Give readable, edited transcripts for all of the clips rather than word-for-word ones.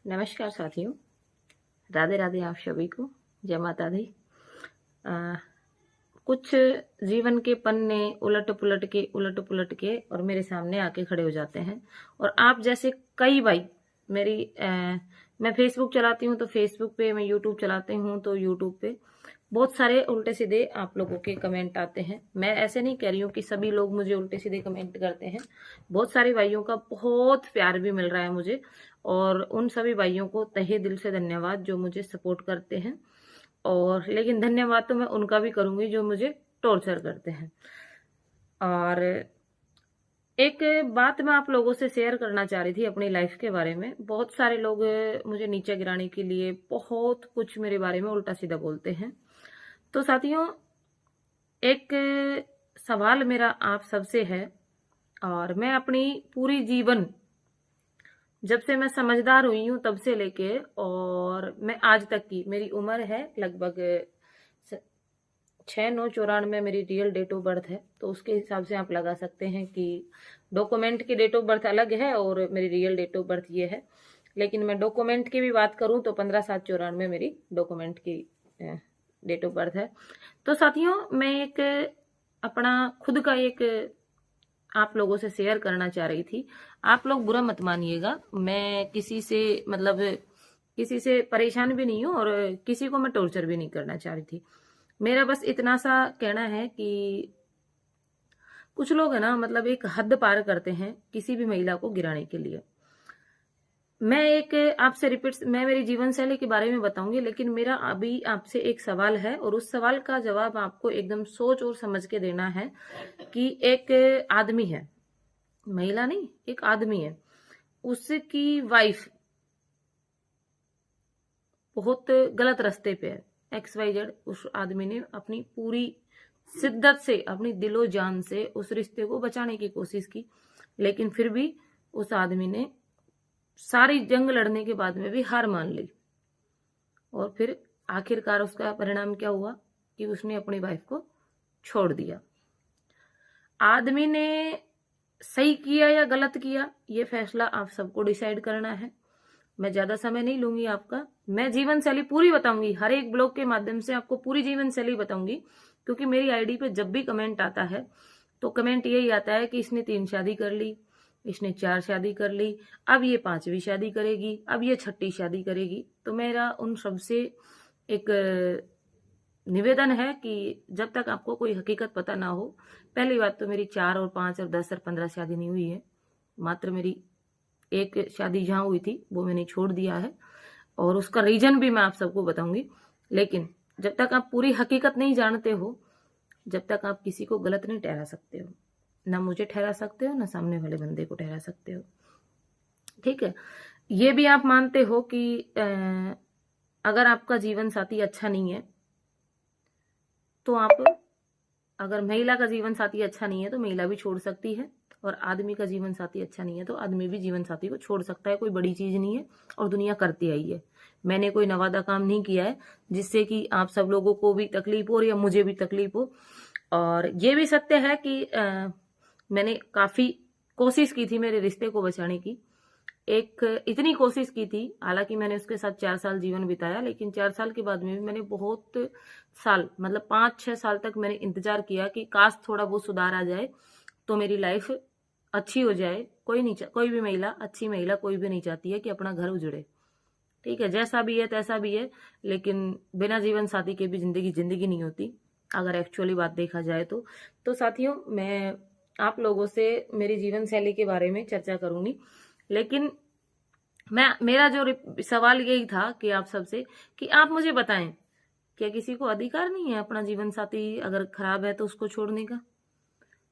नमस्कार साथियों, राधे राधे आप सभी को। जय माता दी। कुछ जीवन के पन्ने उलट पुलट के और मेरे सामने आके खड़े हो जाते हैं। और आप जैसे कई भाई मैं फेसबुक चलाती हूँ तो फेसबुक पे, मैं यूट्यूब चलाती हूँ तो यूट्यूब पे बहुत सारे उल्टे सीधे आप लोगों के कमेंट आते हैं। मैं ऐसे नहीं कह रही हूँ कि सभी लोग मुझे उल्टे सीधे कमेंट करते हैं। बहुत सारे भाइयों का बहुत प्यार भी मिल रहा है मुझे, और उन सभी भाइयों को तहे दिल से धन्यवाद जो मुझे सपोर्ट करते हैं। और लेकिन धन्यवाद तो मैं उनका भी करूंगी जो मुझे टॉर्चर करते हैं। और एक बात मैं आप लोगों से शेयर करना चाह रही थी अपनी लाइफ के बारे में। बहुत सारे लोग मुझे नीचे गिराने के लिए बहुत कुछ मेरे बारे में उल्टा सीधा बोलते हैं। तो साथियों, एक सवाल मेरा आप सबसे है, और मैं अपनी पूरी जीवन, जब से मैं समझदार हुई हूँ तब से लेके और मैं आज तक की, मेरी उम्र है लगभग 6/9/94 मेरी रियल डेट ऑफ बर्थ है। तो उसके हिसाब से आप लगा सकते हैं कि डॉक्यूमेंट की डेट ऑफ बर्थ अलग है और मेरी रियल डेट ऑफ बर्थ ये है। लेकिन मैं डॉक्यूमेंट की भी बात करूं तो 15/7/94 मेरी डॉक्यूमेंट की डेट ऑफ बर्थ है। तो साथियों, मैं एक अपना खुद का एक आप लोगों से शेयर करना चाह रही थी। आप लोग बुरा मत मानिएगा, मैं किसी से मतलब किसी से परेशान भी नहीं हूँ और किसी को मैं टॉर्चर भी नहीं करना चाह रही थी। मेरा बस इतना सा कहना है कि कुछ लोग है ना, मतलब एक हद पार करते हैं किसी भी महिला को गिराने के लिए। मैं एक आपसे मैं मेरी जीवन शैली के बारे में बताऊंगी, लेकिन मेरा अभी आपसे एक सवाल है और उस सवाल का जवाब आपको एकदम सोच और समझ के देना है। कि एक आदमी है, महिला नहीं, एक आदमी है, उसकी वाइफ बहुत गलत रास्ते पे है, XYZ। उस आदमी ने अपनी पूरी शिद्दत से, अपनी दिलो जान से उस रिश्ते को बचाने की कोशिश की, लेकिन फिर भी उस आदमी ने सारी जंग लड़ने के बाद में भी हार मान ली। और फिर आखिरकार उसका परिणाम क्या हुआ कि उसने अपनी वाइफ को छोड़ दिया। आदमी ने सही किया या गलत किया, ये फैसला आप सबको डिसाइड करना है। मैं ज्यादा समय नहीं लूंगी आपका। मैं जीवन शैली पूरी बताऊंगी, हर एक ब्लॉग के माध्यम से आपको पूरी जीवन शैली बताऊंगी। क्योंकि मेरी आईडी पे जब भी कमेंट आता है तो कमेंट यही आता है कि इसने 3 शादी कर ली, इसने 4 शादी कर ली, अब ये 5वीं शादी करेगी, अब ये 6ठी शादी करेगी। तो मेरा उन सबसे एक निवेदन है कि जब तक आपको कोई हकीकत पता ना हो, पहली बात तो मेरी 4 और 5 और 10 और 15 शादी नहीं हुई है। मात्र मेरी एक शादी जहां हुई थी वो मैंने छोड़ दिया है, और उसका रीजन भी मैं आप सबको बताऊंगी। लेकिन जब तक आप पूरी हकीकत नहीं जानते हो, जब तक आप किसी को गलत नहीं ठहरा सकते हो, ना मुझे ठहरा सकते हो, ना सामने वाले बंदे को ठहरा सकते हो। ठीक है, ये भी आप मानते हो कि अगर आपका जीवन साथी अच्छा नहीं है तो आप, अगर महिला का जीवन साथी अच्छा नहीं है तो महिला भी छोड़ सकती है, और आदमी का जीवन साथी अच्छा नहीं है तो आदमी भी जीवन साथी को छोड़ सकता है। कोई बड़ी चीज नहीं है और दुनिया करती आई है। मैंने कोई नवादा काम नहीं किया है जिससे कि आप सब लोगों को भी तकलीफ हो या मुझे भी तकलीफ हो। और ये भी सत्य है कि मैंने काफी कोशिश की थी मेरे रिश्ते को बचाने की। एक इतनी कोशिश की थी, हालांकि मैंने उसके साथ 4 साल जीवन बिताया, लेकिन 4 साल के बाद में भी मैंने बहुत साल, मतलब 5-6 साल तक मैंने इंतजार किया कि काश थोड़ा बहुत सुधार आ जाए तो मेरी लाइफ अच्छी हो जाए। कोई भी महिला, अच्छी महिला कोई भी नहीं चाहती है कि अपना घर उजड़े। ठीक है, जैसा भी है तैसा भी है, लेकिन बिना जीवन साथी के भी जिंदगी नहीं होती, अगर एक्चुअली बात देखा जाए तो। साथियों, मैं आप लोगों से मेरी जीवन शैली के बारे में चर्चा करूंगी, लेकिन मेरा जो सवाल यही था कि आप सबसे, कि आप मुझे बताएं, क्या किसी को अधिकार नहीं है अपना जीवन साथी अगर खराब है तो उसको छोड़ने का?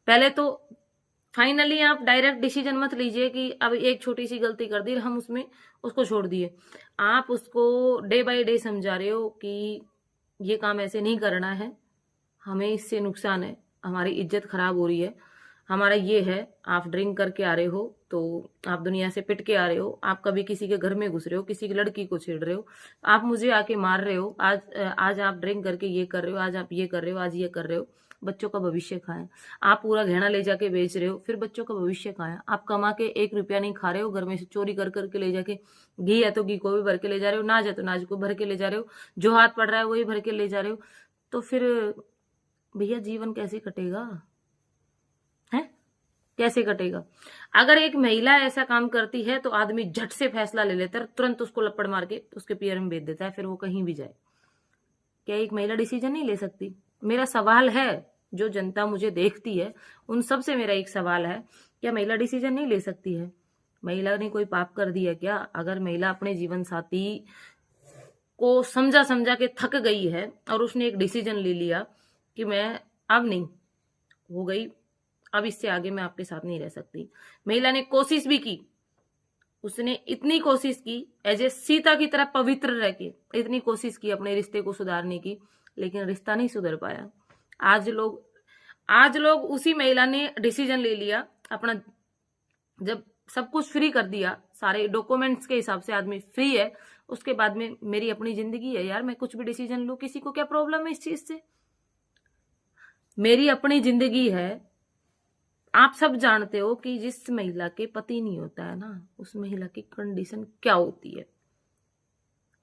पहले तो फाइनली आप डायरेक्ट डिसीजन मत लीजिए कि अब एक छोटी सी गलती कर दी, हम उसमें उसको छोड़ दिए। आप उसको डे बाय डे समझा रहे हो कि ये काम ऐसे नहीं करना है, हमें इससे नुकसान है, हमारी इज्जत खराब हो रही है, हमारा ये है। आप ड्रिंक करके आ रहे हो तो आप दुनिया से पिट के आ रहे हो, आप कभी किसी के घर में घुस रहे हो, किसी की लड़की को छेड़ रहे हो, आप मुझे आके मार रहे हो, आज आप ड्रिंक करके ये कर रहे हो, आज आप ये कर रहे हो, आज ये कर रहे हो। बच्चों का भविष्य कहाँ है? आप पूरा गहना ले जाके बेच रहे हो, फिर बच्चों का भविष्य कहाँ है? आप कमा के 1 रुपया नहीं खा रहे हो, घर में से चोरी कर करके ले जाके, घी है तो घी को भी भर के ले जा रहे हो, नाज है तो नाज को भर के ले जा रहे हो, जो हाथ पड़ रहा है वही भर के ले जा रहे हो, तो फिर भैया जीवन कैसे कटेगा? है कैसे कटेगा? अगर एक महिला ऐसा काम करती है तो आदमी झट से फैसला ले लेता है, तुरंत उसको लपड़ मार के उसके पैर में बेच देता है, फिर वो कहीं भी जाए। क्या एक महिला डिसीजन नहीं ले सकती? मेरा सवाल है, जो जनता मुझे देखती है उन सब से मेरा एक सवाल है, क्या महिला डिसीजन नहीं ले सकती है? महिला ने कोई पाप कर दिया क्या? अगर महिला अपने जीवन साथी को समझा समझा के थक गई है और उसने एक डिसीजन ले लिया कि मैं अब नहीं, हो गई, अब इससे आगे मैं आपके साथ नहीं रह सकती। महिला ने कोशिश भी की, उसने इतनी कोशिश की, एज ए सीता की तरह पवित्र रह के इतनी कोशिश की अपने रिश्ते को सुधारने की, लेकिन रिश्ता नहीं सुधर पाया। आज लोग उसी महिला ने डिसीजन ले लिया अपना, जब सब कुछ फ्री कर दिया, सारे डॉक्यूमेंट्स के हिसाब से आदमी फ्री है, उसके बाद में मेरी अपनी जिंदगी है यार, मैं कुछ भी डिसीजन लूं, किसी को क्या प्रॉब्लम है इस चीज से? मेरी अपनी जिंदगी है। आप सब जानते हो कि जिस महिला के पति नहीं होता है ना, उस महिला की कंडीशन क्या होती है,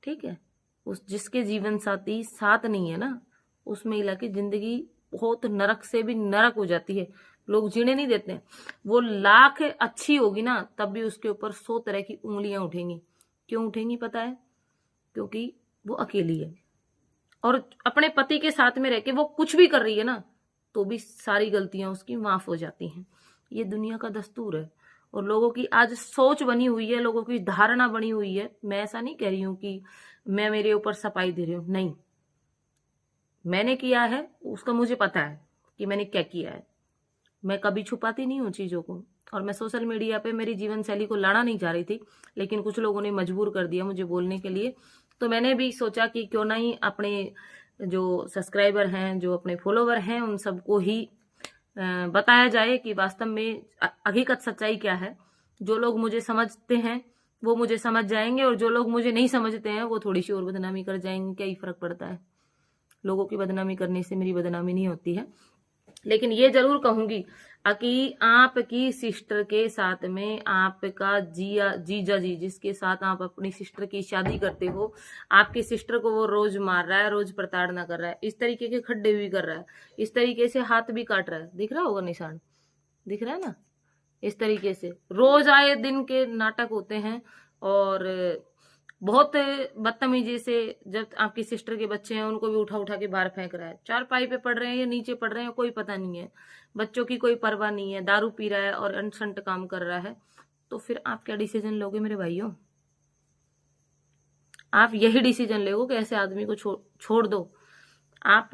ठीक है? उस जिसके जीवन साथी साथ नहीं है ना, उस महिला की जिंदगी बहुत नरक से भी नरक हो जाती है, लोग जीने नहीं देते हैं। वो लाख अच्छी होगी ना, तब भी उसके ऊपर 100 तरह की उंगलियां उठेंगी। क्यों उठेंगी पता है? क्योंकि वो अकेली है, और अपने पति के साथ में रह के वो कुछ भी कर रही है ना, तो भी सारी गलतियां उसकी माफ हो जाती हैं। ये दुनिया का दस्तूर है, और लोगों की आज सोच बनी हुई है, लोगों की धारणा बनी हुई है। मैं ऐसा नहीं कह रही हूं कि मैं मेरे ऊपर सफाई दे रही हूं, नहीं, मैंने किया है उसका मुझे पता है कि मैंने क्या किया है। मैं कभी छुपाती नहीं हूँ चीजों को, और मैं सोशल मीडिया पे मेरी जीवन शैली को लाना नहीं चाह रही थी, लेकिन कुछ लोगों ने मजबूर कर दिया मुझे बोलने के लिए। तो मैंने भी सोचा कि क्यों नहीं अपने जो सब्सक्राइबर हैं, जो अपने फॉलोवर हैं, उन सबको ही बताया जाए कि वास्तव में हकीकत सच्चाई क्या है। जो लोग मुझे समझते हैं वो मुझे समझ जाएंगे, और जो लोग मुझे नहीं समझते हैं वो थोड़ी सी और बदनामी कर जाएंगे। क्या ही फर्क पड़ता है? लोगों की बदनामी करने से मेरी बदनामी नहीं होती है। लेकिन ये जरूर कहूंगी कि आपकी सिस्टर के साथ में आपका जीजा जी जिसके साथ आप अपनी सिस्टर की शादी करते हो, आपकी सिस्टर को वो रोज मार रहा है, रोज प्रताड़ना कर रहा है, इस तरीके के खड्डे भी कर रहा है, इस तरीके से हाथ भी काट रहा है, दिख रहा होगा निशान, दिख रहा है ना? इस तरीके से रोज आए दिन के नाटक होते हैं, और बहुत बदतमीजी से जब आपकी सिस्टर के बच्चे हैं उनको भी उठा उठा के बाहर फेंक रहा है। चारपाई पे पड़ रहे हैं या नीचे पड़ रहे हैं कोई पता नहीं है, बच्चों की कोई परवाह नहीं है, दारू पी रहा है और अनसंट काम कर रहा है। तो फिर आप क्या डिसीजन लोगे मेरे भाइयों? आप यही डिसीजन लोगे कि ऐसे आदमी को छोड़ दो। आप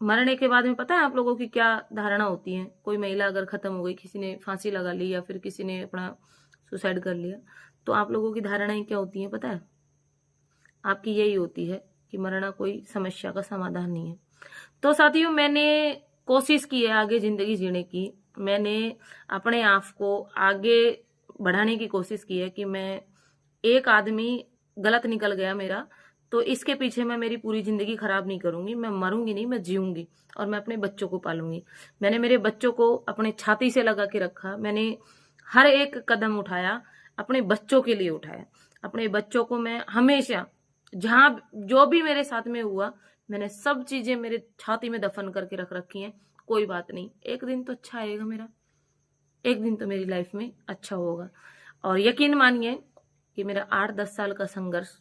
मरने के बाद में पता है आप लोगों की क्या धारणा होती है? कोई महिला अगर खत्म हो गई, किसी ने फांसी लगा ली या फिर किसी ने अपना सुसाइड कर लिया, तो आप लोगों की धारणाएं क्या होती हैं पता है? आपकी यही होती है कि मरना कोई समस्या का समाधान नहीं है। तो साथियों, मैंने कोशिश की है आगे जिंदगी जीने की, मैंने अपने आप को आगे बढ़ाने की कोशिश की है कि मैं, एक आदमी गलत निकल गया मेरा, तो इसके पीछे मैं मेरी पूरी जिंदगी खराब नहीं करूंगी, मैं मरूंगी नहीं, मैं जीऊंगी, और मैं अपने बच्चों को पालूंगी। मैंने मेरे बच्चों को अपने छाती से लगा के रखा, मैंने हर एक कदम उठाया अपने बच्चों के लिए उठाया। अपने बच्चों को मैं हमेशा, जहां जो भी मेरे साथ में हुआ, मैंने सब चीजें मेरे छाती में दफन करके रख रखी हैं। कोई बात नहीं, एक दिन तो अच्छा आएगा मेरा, एक दिन तो मेरी लाइफ में अच्छा होगा। और यकीन मानिए कि मेरा 8-10 साल का संघर्ष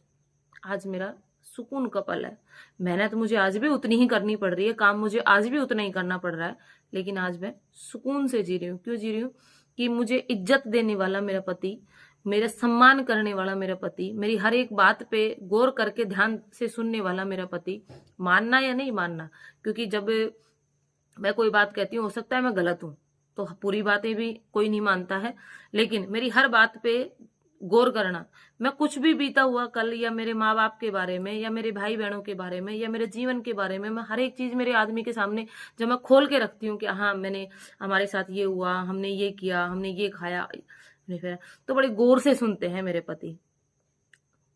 आज मेरा सुकून का पल है। मेहनत मुझे आज भी उतनी ही करनी पड़ रही है, काम मुझे आज भी उतना ही करना पड़ रहा है, लेकिन आज मैं सुकून से जी रही हूँ। क्यों जी रही हूँ? कि मुझे इज्जत देने वाला मेरा पति, मेरा सम्मान करने वाला मेरा पति, मेरी हर एक बात पे गौर करके ध्यान से सुनने वाला मेरा पति, मानना या नहीं मानना, क्योंकि जब मैं कोई बात कहती हूँ हो सकता है मैं गलत हूँ, तो पूरी बातें भी कोई नहीं मानता है, लेकिन मेरी हर बात पे गौर करना। मैं कुछ भी बीता हुआ कल, या मेरे माँ बाप के बारे में, या मेरे भाई बहनों के बारे में, या मेरे जीवन के बारे में, मैं हर एक चीज मेरे आदमी के सामने जब मैं खोल के रखती हूँ कि हाँ मैंने, हमारे साथ ये हुआ, हमने ये किया, हमने ये खाया, फिर तो बड़े गौर से सुनते हैं मेरे पति,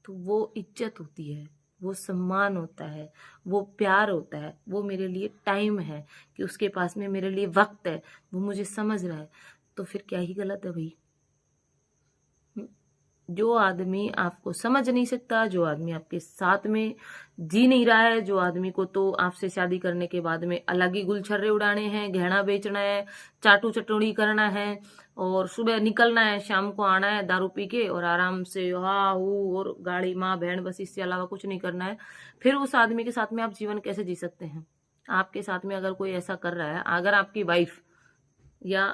तो वो इज्जत होती है, वो सम्मान होता है, वो प्यार होता है, वो मेरे लिए टाइम है कि उसके पास में मेरे लिए वक्त है, वो मुझे समझ रहा है, तो फिर क्या ही गलत है भाई। जो आदमी आपको समझ नहीं सकता, जो आदमी आपके साथ में जी नहीं रहा है, जो आदमी को तो आपसे शादी करने के बाद में अलग ही गुलछर्रे उड़ाने हैं, गहना बेचना है, चाटू चटोड़ी करना है, और सुबह निकलना है, शाम को आना है दारू पी के और आराम से हा हू और गाड़ी माँ बहन, बस इससे अलावा कुछ नहीं करना है, फिर उस आदमी के साथ में आप जीवन कैसे जी सकते हैं? आपके साथ में अगर कोई ऐसा कर रहा है, अगर आपकी वाइफ या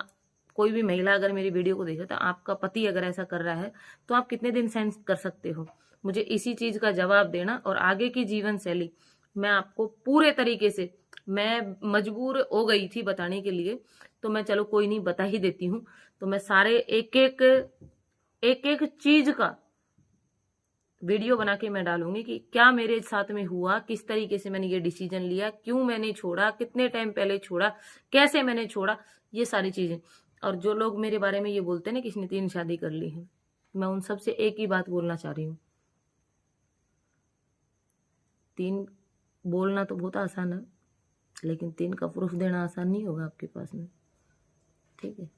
कोई भी महिला अगर मेरी वीडियो को देखे, तो आपका पति अगर ऐसा कर रहा है, तो आप कितने दिन सहन कर सकते हो? मुझे इसी चीज का जवाब देना, और आगे की जीवन शैली मैं आपको पूरे तरीके से, मैं मजबूर हो गई थी बताने के लिए, तो मैं चलो कोई नहीं बता ही देती हूँ। तो मैं सारे एक एक चीज का वीडियो बना के मैं डालूंगी कि क्या मेरे साथ में हुआ, किस तरीके से मैंने ये डिसीजन लिया, क्यों मैंने छोड़ा, कितने टाइम पहले छोड़ा, कैसे मैंने छोड़ा, ये सारी चीजें। और जो लोग मेरे बारे में ये बोलते हैं ना कि इसने 3 शादी कर ली है, मैं उन सब से एक ही बात बोलना चाह रही हूँ, 3 बोलना तो बहुत आसान है, लेकिन 3 का प्रूफ देना आसान नहीं होगा आपके पास में, ठीक है?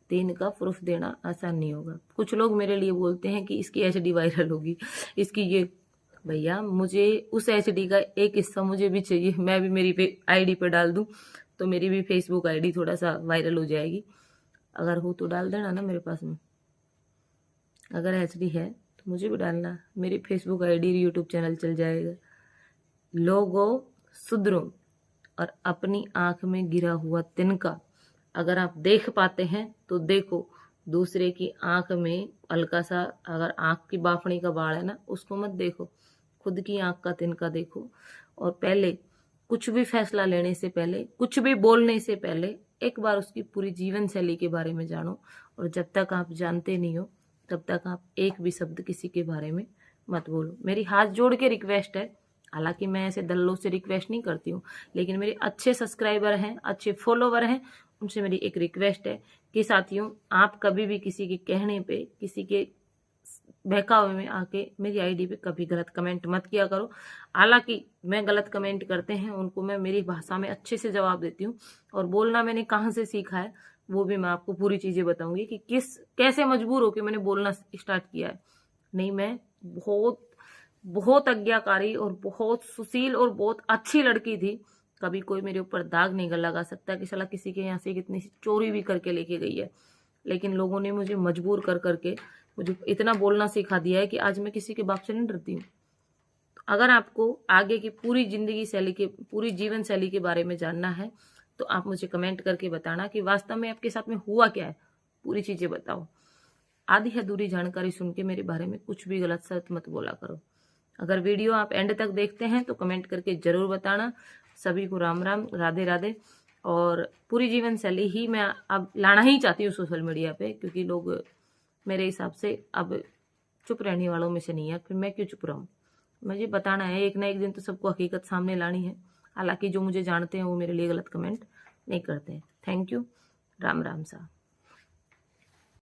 3 का प्रूफ देना आसान नहीं होगा। कुछ लोग मेरे लिए बोलते हैं कि इसकी एचडी वायरल होगी, इसकी ये, भैया मुझे उस एचडी का एक हिस्सा मुझे भी चाहिए, मैं भी मेरी आईडी पे डाल दूं तो मेरी भी फेसबुक आईडी थोड़ा सा वायरल हो जाएगी। अगर हो तो डाल देना ना मेरे पास में, अगर एचडी है तो मुझे भी डालना, मेरी फेसबुक आईडी यूट्यूब चैनल चल जाएगा। लोगो सुधरो, और अपनी आंख में गिरा हुआ तिनका अगर आप देख पाते हैं तो देखो, दूसरे की आंख में हल्का सा अगर आंख की बाफड़ी का बाल है ना, उसको मत देखो, खुद की आंख का तिनका देखो। और पहले कुछ भी फैसला लेने से पहले, कुछ भी बोलने से पहले, एक बार उसकी पूरी जीवन शैली के बारे में जानो, और जब तक आप जानते नहीं हो तब तक आप एक भी शब्द किसी के बारे में मत बोलो। मेरी हाथ जोड़ के रिक्वेस्ट है, हालांकि मैं ऐसे दल्लों से रिक्वेस्ट नहीं करती हूँ, लेकिन मेरे अच्छे सब्सक्राइबर हैं, अच्छे फॉलोवर हैं, उनसे मेरी एक रिक्वेस्ट है कि साथियों, आप कभी भी किसी के कहने पे, किसी के बहकावे में आके मेरी आईडी पे कभी गलत कमेंट मत किया करो। हालांकि मैं गलत कमेंट करते हैं उनको मैं मेरी भाषा में अच्छे से जवाब देती हूँ, और बोलना मैंने कहाँ से सीखा है वो भी मैं आपको पूरी चीजें बताऊंगी कि कैसे मजबूर होकर मैंने बोलना स्टार्ट किया है। नहीं, मैं बहुत बहुत आज्ञाकारी और बहुत सुशील और बहुत अच्छी लड़की थी, कभी कोई मेरे ऊपर दाग नहीं लगा सकता कि साला किसी के यहाँ से कितनी चोरी भी करके लेके गई है। लेकिन लोगों ने मुझे मजबूर कर करके मुझे इतना बोलना सिखा दिया है कि आज मैं किसी के बाप से नहीं डरती हूँ। तो अगर आपको आगे की पूरी जिंदगी शैली के, पूरी जीवन शैली के बारे में जानना है, तो आप मुझे कमेंट करके बताना कि वास्तव में आपके साथ में हुआ क्या है, पूरी चीजें बताओ। आधी अधूरी जानकारी सुन के मेरे बारे में कुछ भी गलत सलत मत बोला करो। अगर वीडियो आप एंड तक देखते हैं तो कमेंट करके जरूर बताना। सभी को राम राम, राधे राधे। और पूरी जीवन शैली ही मैं अब लाना ही चाहती हूँ सोशल मीडिया पे, क्योंकि लोग मेरे हिसाब से अब चुप रहने वालों में से नहीं है, फिर मैं क्यों चुप रहूँ? मुझे बताना है, एक ना एक दिन तो सबको हकीकत सामने लानी है। हालांकि जो मुझे जानते हैं वो मेरे लिए गलत कमेंट नहीं करते हैं। थैंक यू, राम राम सा।